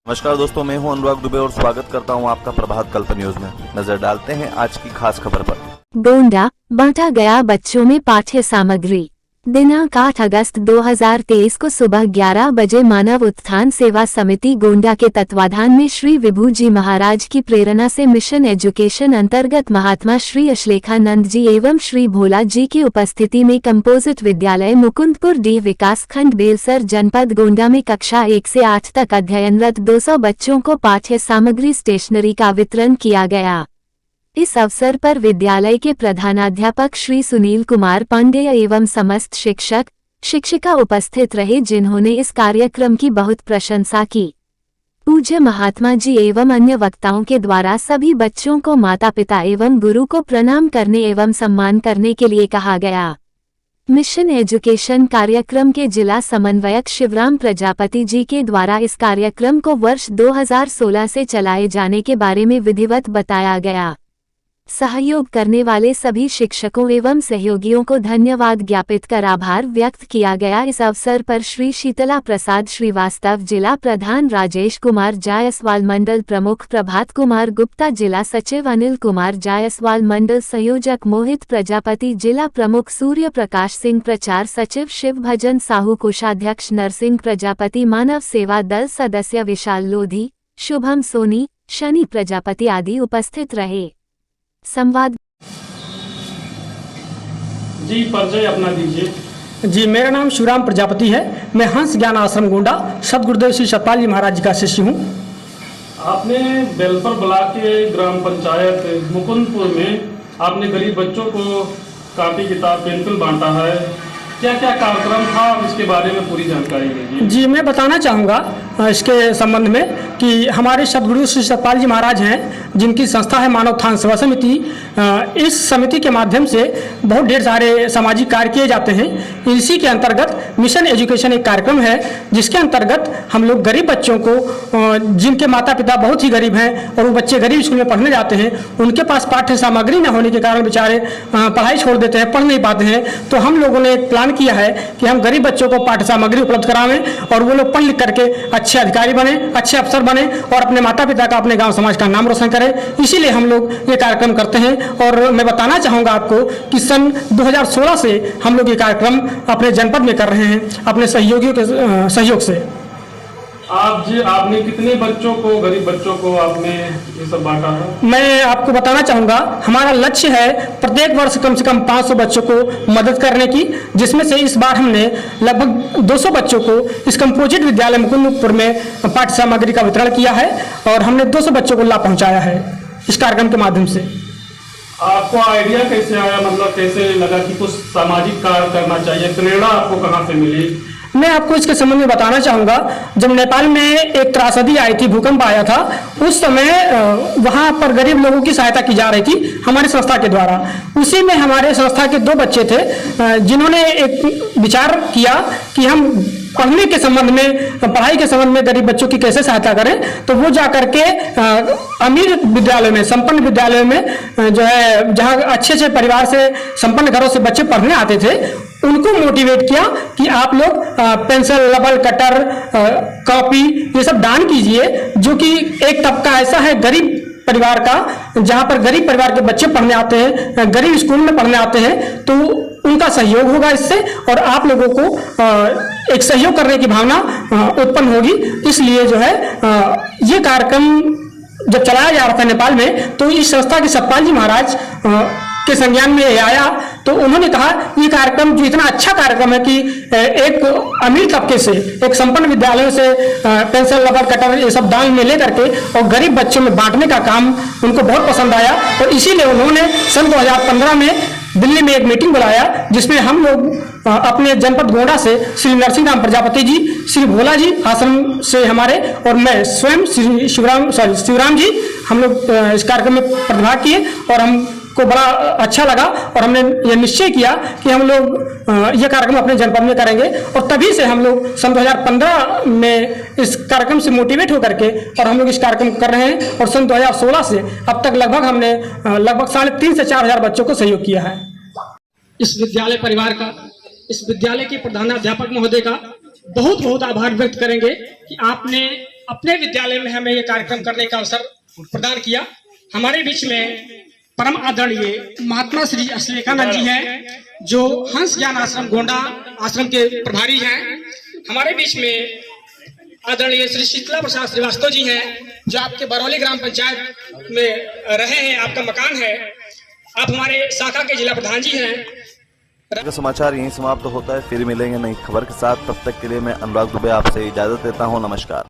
नमस्कार दोस्तों, मैं हूं अनुराग दुबे और स्वागत करता हूं आपका प्रभात कल्प न्यूज में। नजर डालते हैं आज की खास खबर पर। गोंडा बांटा गया बच्चों में पाठ्य सामग्री। दिनांक 8 अगस्त 2023 को सुबह 11 बजे मानव उत्थान सेवा समिति गोंडा के तत्वाधान में श्री विभू जी महाराज की प्रेरणा से मिशन एजुकेशन अंतर्गत महात्मा श्री अश्लेखानंद जी एवं श्री भोला जी की उपस्थिति में कंपोजिट विद्यालय मुकुंदपुर डी विकास खंड बेलसर जनपद गोंडा में कक्षा 1 से 8 तक अध्ययनरत 200 बच्चों को पाठ्य सामग्री स्टेशनरी का वितरण किया गया। इस अवसर पर विद्यालय के प्रधानाध्यापक श्री सुनील कुमार पांडेय एवं समस्त शिक्षक शिक्षिका उपस्थित रहे, जिन्होंने इस कार्यक्रम की बहुत प्रशंसा की। पूज्य महात्मा जी एवं अन्य वक्ताओं के द्वारा सभी बच्चों को माता पिता एवं गुरु को प्रणाम करने एवं सम्मान करने के लिए कहा गया। मिशन एजुकेशन कार्यक्रम के जिला समन्वयक शिवराम प्रजापति जी के द्वारा इस कार्यक्रम को वर्ष 2016 से चलाए जाने के बारे में विधिवत बताया गया। सहयोग करने वाले सभी शिक्षकों एवं सहयोगियों को धन्यवाद ज्ञापित कर आभार व्यक्त किया गया। इस अवसर पर श्री शीतला प्रसाद श्रीवास्तव, जिला प्रधान राजेश कुमार जायसवाल, मंडल प्रमुख प्रभात कुमार गुप्ता, जिला सचिव अनिल कुमार जायसवाल, मंडल संयोजक मोहित प्रजापति, जिला प्रमुख सूर्य प्रकाश सिंह, प्रचार सचिव शिव भजन साहू, कोषाध्यक्ष नरसिंह प्रजापति, मानव सेवा दल सदस्य विशाल लोधी, शुभम सोनी, शनि प्रजापति आदि उपस्थित रहे। संवाद जी, परिचय अपना दीजिए। जी, मेरा नाम शिवराम प्रजापति है। मैं हंस ज्ञान आश्रम गोंडा सतगुरुदेव श्री सतपाल जी महाराज जी का शिष्य हूँ। आपने बेलसर ब्लॉक के ग्राम पंचायत मुकुंदपुर में आपने गरीब बच्चों को कापी किताब पेंसिल बांटा है। क्या क्या कार्यक्रम था, इसके बारे में पूरी जानकारी दीजिए। जी, मैं बताना चाहूँगा इसके संबंध में कि हमारे सतगुरु श्री सतपाल जी महाराज हैं, जिनकी संस्था है मानव उत्थान सेवा समिति। इस समिति के माध्यम से बहुत ढेर सारे सामाजिक कार्य किए जाते हैं। इसी के अंतर्गत मिशन एजुकेशन एक कार्यक्रम है, जिसके अंतर्गत हम लोग गरीब बच्चों को, जिनके माता पिता बहुत ही गरीब हैं और वो बच्चे गरीब स्कूल में पढ़ने जाते हैं, उनके पास पाठ्य सामग्री न होने के कारण बेचारे पढ़ाई छोड़ देते हैं, पढ़ नहीं पाते हैं। तो हम लोगों ने एक प्लान किया है कि हम गरीब बच्चों को पाठ्य सामग्री उपलब्ध करावें और वो लोग पढ़ लिख करके अच्छे अधिकारी बने, अच्छे अफसर बने और अपने माता पिता का, अपने गांव समाज का नाम रोशन करें। इसीलिए हम लोग ये कार्यक्रम करते हैं। और मैं बताना चाहूँगा आपको कि सन 2016 से हम लोग ये कार्यक्रम अपने जनपद में कर रहे हैं, अपने सहयोगियों के सहयोग से। आपने कितने बच्चों को, गरीब बच्चों को आपने ये सब बांटा है? मैं आपको बताना चाहूँगा, हमारा लक्ष्य है प्रत्येक वर्ष कम से कम 500 बच्चों को मदद करने की, जिसमें से इस बार हमने लगभग 200 बच्चों को इस कंपोजिट विद्यालय मुकुंदपुर में पाठ्य सामग्री का वितरण किया है और हमने 200 बच्चों को लाभ पहुँचाया है इस कार्यक्रम के माध्यम से। आपको आइडिया कैसे आया, मतलब कैसे लगा कि कुछ सामाजिक कार्य करना चाहिए? प्रेरणा आपको कहाँ से मिली? मैं आपको इसके संबंध में बताना चाहूँगा, जब नेपाल में एक त्रासदी आई थी, भूकंप आया था, उस समय वहाँ पर गरीब लोगों की सहायता की जा रही थी हमारी संस्था के द्वारा। उसी में हमारे संस्था के 2 बच्चे थे जिन्होंने एक विचार किया कि हम पढ़ने के संबंध में, पढ़ाई के संबंध में गरीब बच्चों की कैसे सहायता करें। तो वो जा करके अमीर विद्यालयों में, संपन्न विद्यालयों में जो है, जहाँ अच्छे परिवार से, संपन्न घरों से बच्चे पढ़ने आते थे, उनको मोटिवेट किया कि आप लोग पेंसिल, रबर, कटर, कॉपी ये सब दान कीजिए। जो कि एक तबका ऐसा है गरीब परिवार का, जहाँ पर गरीब परिवार के बच्चे पढ़ने आते हैं, गरीब स्कूल में पढ़ने आते हैं, तो उनका सहयोग होगा इससे और आप लोगों को एक सहयोग करने की भावना उत्पन्न होगी। इसलिए जो है ये कार्यक्रम जब चलाया जा रहा था नेपाल में, तो इस संस्था के सतपाल जी महाराज के संज्ञान में आया, तो उन्होंने कहा ये कार्यक्रम जो इतना अच्छा कार्यक्रम है कि एक अमीर तबके से, एक संपन्न विद्यालयों से पेंसिल, रबर, कटर ये सब दान में ले करके और गरीब बच्चों में बांटने का काम उनको बहुत पसंद आया। और इसीलिए उन्होंने सन 2015 में दिल्ली में एक मीटिंग बुलाया, जिसमें हम लोग अपने जनपद गोंडा से श्री नरसिंह राम प्रजापति जी, श्री भोला जी आश्रम से हमारे, और मैं स्वयं श्री शिवराम जी, हम लोग इस कार्यक्रम में प्रतिभाग किए और हमको बड़ा अच्छा लगा और हमने ये निश्चय किया कि हम लोग ये कार्यक्रम अपने जनपद में करेंगे। और तभी से हम लोग सन 2015 में इस कार्यक्रम से मोटिवेट होकर के और हम लोग इस कार्यक्रम कर रहे हैं। और सन 2016 से अब तक लगभग हमने 3,500 से 4,000 बच्चों को सहयोग किया है। इस विद्यालय परिवार का, इस विद्यालय के प्रधानाध्यापक महोदय का बहुत बहुत आभार व्यक्त करेंगे कि आपने अपने विद्यालय में हमें ये कार्यक्रम करने का अवसर प्रदान किया। हमारे बीच में परम आदरणीय महात्मा श्री विवेकानंद जी हैं, जो हंस ज्ञान आश्रम गोंडा आश्रम के प्रभारी हैं। हमारे बीच में आदरणीय श्री शीतला प्रसाद श्रीवास्तव जी हैं, जो आपके बरौली ग्राम पंचायत में रहे हैं, आपका मकान है। आप हमारे शाखा के जिला प्रधान जी हैं। समाचार यहीं समाप्त होता है, फिर मिलेंगे नई खबर के साथ। तब तक के लिए मैं अनुराग दुबे आपसे इजाजत देता हूँ। नमस्कार।